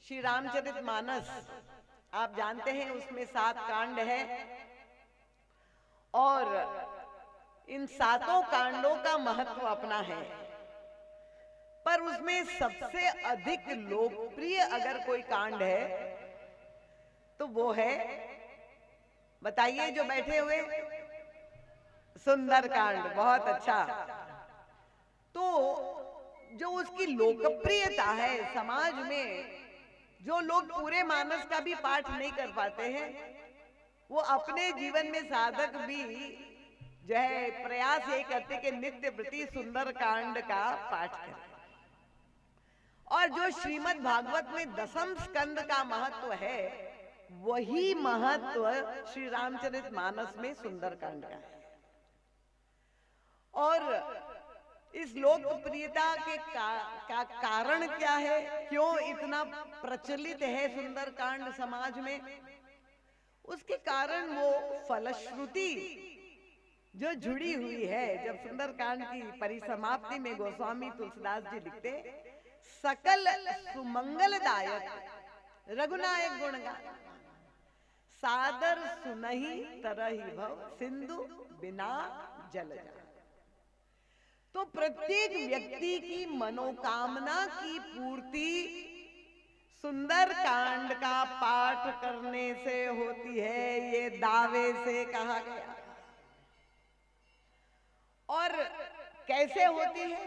श्री रामचरितमानस आप जानते हैं, उसमें 7 कांड है और इन 7 कांडों का महत्व अपना है। पर उसमें सबसे अधिक लोकप्रिय अगर कोई कांड है तो वो है, बताइए जो बैठे हुए, सुंदर कांड। बहुत अच्छा। तो जो उसकी लोकप्रियता है समाज में, जो लोग पूरे मानस का भी पाठ नहीं कर पाते हैं, वो अपने जीवन में साधक भी जो है प्रयास यही करते कि नित्य प्रति सुंदर कांड का पाठ करें। और जो श्रीमद् भागवत में 10वें स्कंद का महत्व है, वही महत्व श्री रामचरितमानस में सुंदर कांड का है। और इस लोकप्रियता के का कारण क्या है, क्यों इतना प्रचलित है सुंदर कांड समाज में? उसके कारण वो फलश्रुति जो जुड़ी हुई है। जब सुंदर कांड की परिसमाप्ति में गोस्वामी तुलसीदास जी लिखते, सकल सुमंगलदायक रघुनायक गुणगान, सादर सुनहि तरहि भव, सिंधु बिना जल जा। तो प्रत्येक व्यक्ति की मनोकामना की पूर्ति सुंदर कांड का पाठ करने से होती है, ये दावे से कहा गया। और कैसे होती है?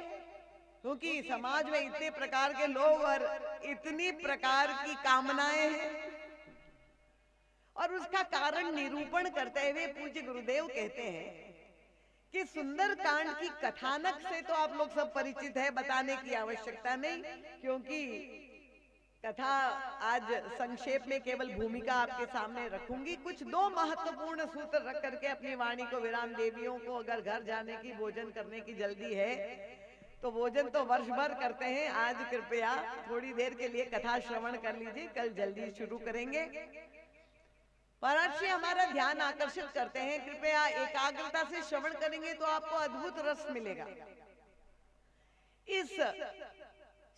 क्योंकि समाज में इतने प्रकार के लोग और इतनी प्रकार की कामनाएं हैं, और उसका कारण निरूपण करते हुए पूज्य गुरुदेव कहते हैं कि सुंदर कांड की कथानक से तो आप लोग सब परिचित है, बताने की आवश्यकता नहीं, क्योंकि कथा आज संक्षेप में केवल भूमिका आपके सामने रखूंगी। कुछ 2 महत्वपूर्ण सूत्र रख करके अपनी वाणी को विराम। देवियों को अगर घर जाने की, भोजन करने की जल्दी है तो भोजन तो वर्ष भर करते हैं, आज कृपया थोड़ी देर के लिए कथा श्रवण कर लीजिए, कल जल्दी शुरू करेंगे। महर्षि हमारा ध्यान आकर्षित करते हैं, कृपया एकाग्रता से श्रवण करेंगे तो आपको अद्भुत रस मिलेगा। इस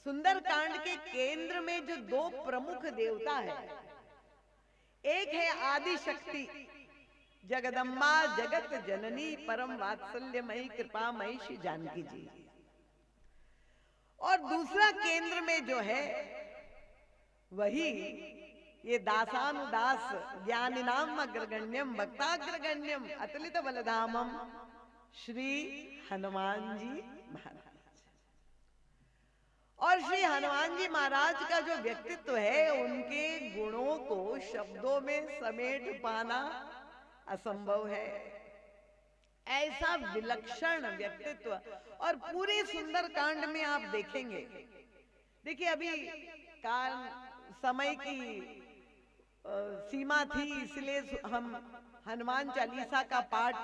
सुंदर कांड के केंद्र में जो 2 प्रमुख देवता है, एक है आदि शक्ति जगदम्बा जगत जननी परम वात्सल्यमयी कृपामयी श्री जानकी जी, और दूसरा केंद्र में जो है वही ये दासानुदास ज्ञानिनाम अग्रगण्यम भक्ताग्रगण्यम अतुलित बलधामम श्री हनुमान जी महाराज। और श्री हनुमान जी महाराज का जो व्यक्तित्व है, उनके गुणों को शब्दों में समेट पाना असंभव है। ऐसा विलक्षण व्यक्तित्व, और पूरे सुंदर कांड में आप देखेंगे। देखिए, अभी काल समय की सीमा थी, इसलिए हम हनुमान चालीसा का पाठ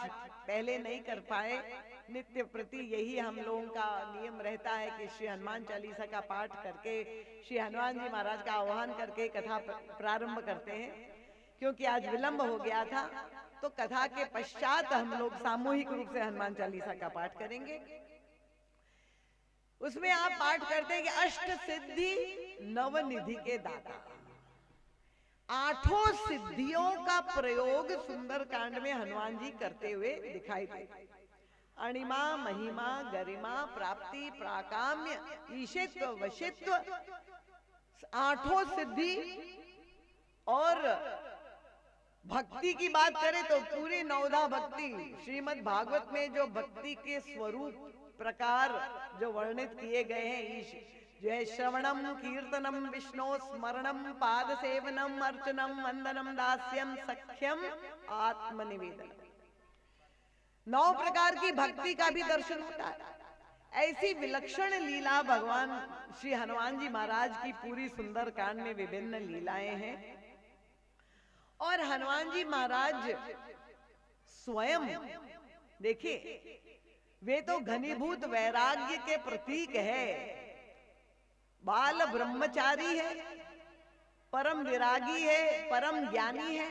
पहले नहीं कर पाए। नित्य प्रति यही हम लोगों का नियम रहता है कि श्री हनुमान चालीसा का पाठ करके श्री हनुमान जी महाराज का आह्वान करके कथा प्रारंभ करते हैं। क्योंकि आज विलंब हो गया था, तो कथा के पश्चात हम लोग सामूहिक रूप से हनुमान चालीसा का पाठ करेंगे। उसमें आप पाठ करते हैं कि अष्ट सिद्धि नवनिधि के दाता। 8 सिद्धियों का प्रयोग सुंदर कांड में हनुमान जी करते हुए दिखाई देते। अणिमा, महिमा, गरिमा, प्राप्ति, प्राकाम्य, ईशित्व, वशित्व, 8 सिद्धि। और भक्ति की बात करें तो पूरी 9धा भक्ति श्रीमद् भागवत में जो भक्ति के स्वरूप प्रकार जो वर्णित किए गए हैं, जो है श्रवणम, कीर्तनम, विष्णु स्मरणम, पाद सेवनम, अर्चनम, वंदनम, दास्यम, सख्यम, आत्मनिवेदन। 9 प्रकार की भक्ति का भी दर्शन होता है। ऐसी विलक्षण लीला भगवान श्री हनुमान जी महाराज की पूरी सुंदर कांड में विभिन्न लीलाएं हैं। और हनुमान जी महाराज स्वयं देखिए, वे तो घनीभूत वैराग्य के प्रतीक है, बाल ब्रह्मचारी है, परम विरागी है, परम ज्ञानी है।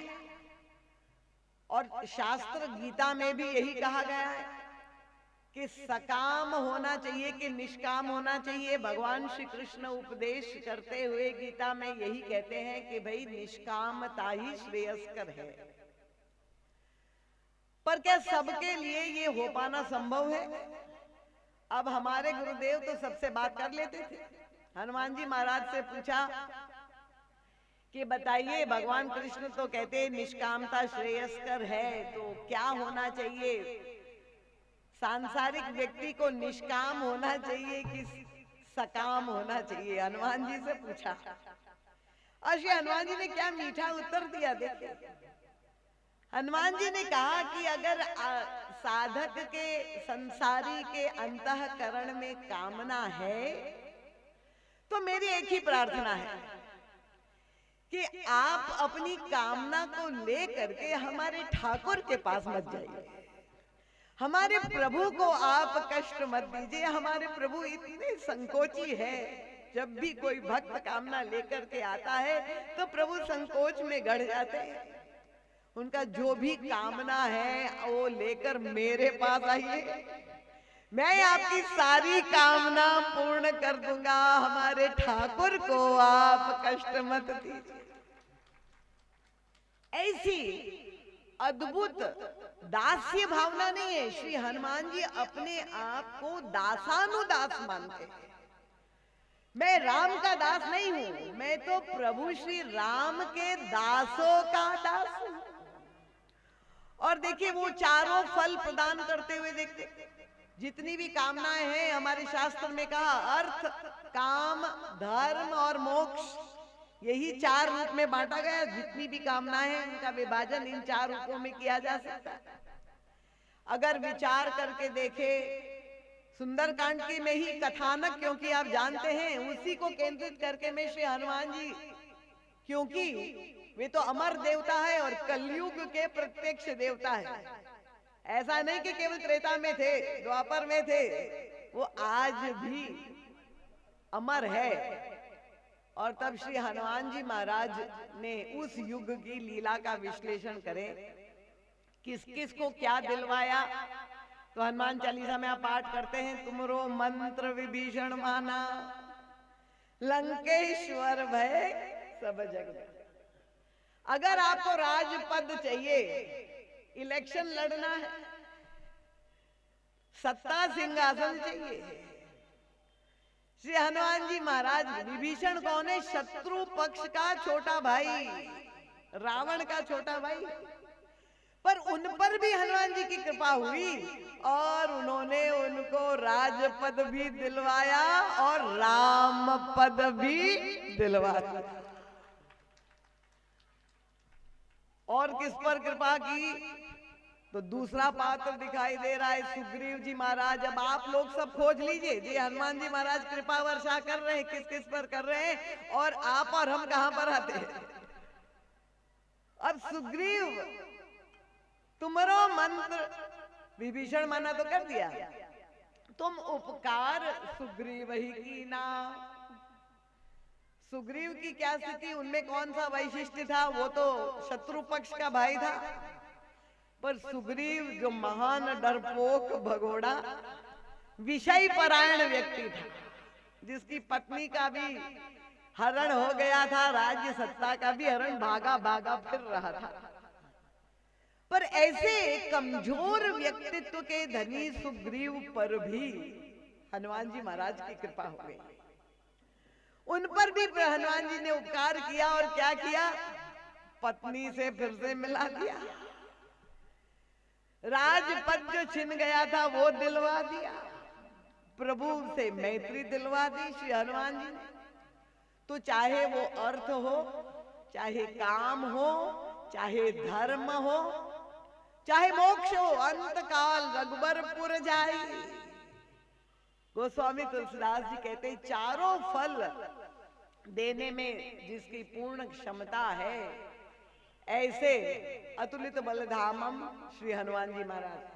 और शास्त्र गीता में भी यही कहा गया है कि सकाम होना चाहिए कि निष्काम होना चाहिए। भगवान श्री कृष्ण उपदेश करते हुए गीता में यही कहते हैं कि भाई निष्कामता ही श्रेयस्कर है। पर क्या सबके लिए ये हो पाना संभव है? अब हमारे गुरुदेव तो सबसे बात कर लेते थे। हनुमान जी महाराज से पूछा कि बताइए, भगवान कृष्ण तो कहते हैं निष्कामता श्रेयस्कर है, तो क्या होना चाहिए? सांसारिक व्यक्ति को निष्काम होना चाहिए कि सकाम होना चाहिए? हनुमान जी से पूछा। और श्री हनुमान जी ने क्या मीठा उत्तर दिया। देखिए, हनुमान जी ने कहा कि अगर साधक के संसारी के अंतःकरण में कामना है तो मेरी एक ही प्रार्थना है कि आप अपनी कामना को लेकर के हमारे ठाकुर के पास मत जाइए, हमारे प्रभु को आप कष्ट मत दीजिए। हमारे प्रभु इतने संकोची है, जब भी कोई भक्त कामना लेकर के आता है तो प्रभु संकोच में गड़ जाते हैं। उनका जो भी कामना है वो लेकर मेरे पास आइए, मैं आपकी सारी कामना पूर्ण कर दूंगा। हमारे ठाकुर को आप कष्ट मत दीजिए। ऐसी अद्भुत दास्य भावना नहीं है। श्री हनुमान जी अपने आप को दासानुदास मानते हैं। मैं राम का दास नहीं हूं, मैं तो प्रभु श्री राम के दासों का दास हूं। और देखिए, वो चारों फल प्रदान करते हुए देखते, जितनी भी कामनाएं हैं हमारे शास्त्र में कहा अर्थ, काम, धर्म और मोक्ष, यही चार रूप में बांटा गया। जितनी भी कामनाएं हैं उनका विभाजन इन चार रूपों में किया जा सकता है। अगर विचार करके देखे, सुंदरकांड की में ही कथानक, क्योंकि आप जानते हैं उसी को केंद्रित करके में श्री हनुमान जी, क्योंकि वे तो अमर देवता है और कलयुग के प्रत्यक्ष देवता है। ऐसा नहीं कि केवल त्रेता में थे, द्वापर में थे, वो आज भी अमर है। और तब श्री हनुमान जी महाराज ने उस युग की लीला का विश्लेषण करें, किस किस को क्या दिलवाया। तो हनुमान चालीसा में आप पाठ करते हैं, तुमरो मंत्र विभीषण माना, लंकेश्वर भय सब जग में। अगर आपको राजपद चाहिए, इलेक्शन लड़ना है, सत्ता सिंहासन चाहिए, श्री हनुमान जी महाराज, विभीषण कौन है? शत्रु पक्ष का छोटा भाई, रावण का छोटा भाई। पर उन पर भी हनुमान जी की कृपा हुई और उन्होंने उनको राजपद भी दिलवाया और राम पद भी दिलवाया। और किस पर कृपा की? तो दूसरा पात्र दिखाई दे रहा है, सुग्रीव जी महाराज। अब आप लोग सब खोज लीजिए, जी हनुमान जी महाराज कृपा वर्षा कर रहे हैं, किस किस पर कर रहे हैं और आप और हम कहां पर आते हैं। अब सुग्रीव, तुमरो मंत्र विभीषण माना तो कर दिया, तुम उपकार सुग्रीव ही की ना। सुग्रीव की क्या स्थिति, उनमें कौन सा वैशिष्ट्य था? वो तो शत्रु पक्ष का भाई था, पर सुग्रीव जो महान डरपोक भगोड़ा विषय परायण व्यक्ति था, जिसकी पत्नी का भी हरण हो गया था, राज्य सत्ता का भी हरण, भागा भागा फिर रहा था। पर ऐसे कमजोर व्यक्तित्व के धनी सुग्रीव पर भी हनुमान जी महाराज की कृपा हो गई। उन पर भी हनुमान जी ने उपकार किया और क्या किया? पत्नी से फिर से मिला दिया, राजपद जो छिन गया था वो दिलवा दिया, प्रभु से मैत्री दिलवा दी श्री हनुमान जी ने। तो चाहे वो अर्थ हो, चाहे काम हो, चाहे धर्म हो, चाहे मोक्ष हो, अंत काल रघुबरपुर जाई। गोस्वामी तुलसीदास जी कहते हैं, चारों फल देने में जिसकी पूर्ण क्षमता है, ऐसे अतुलित बलधामम श्री हनुमान जी महाराज।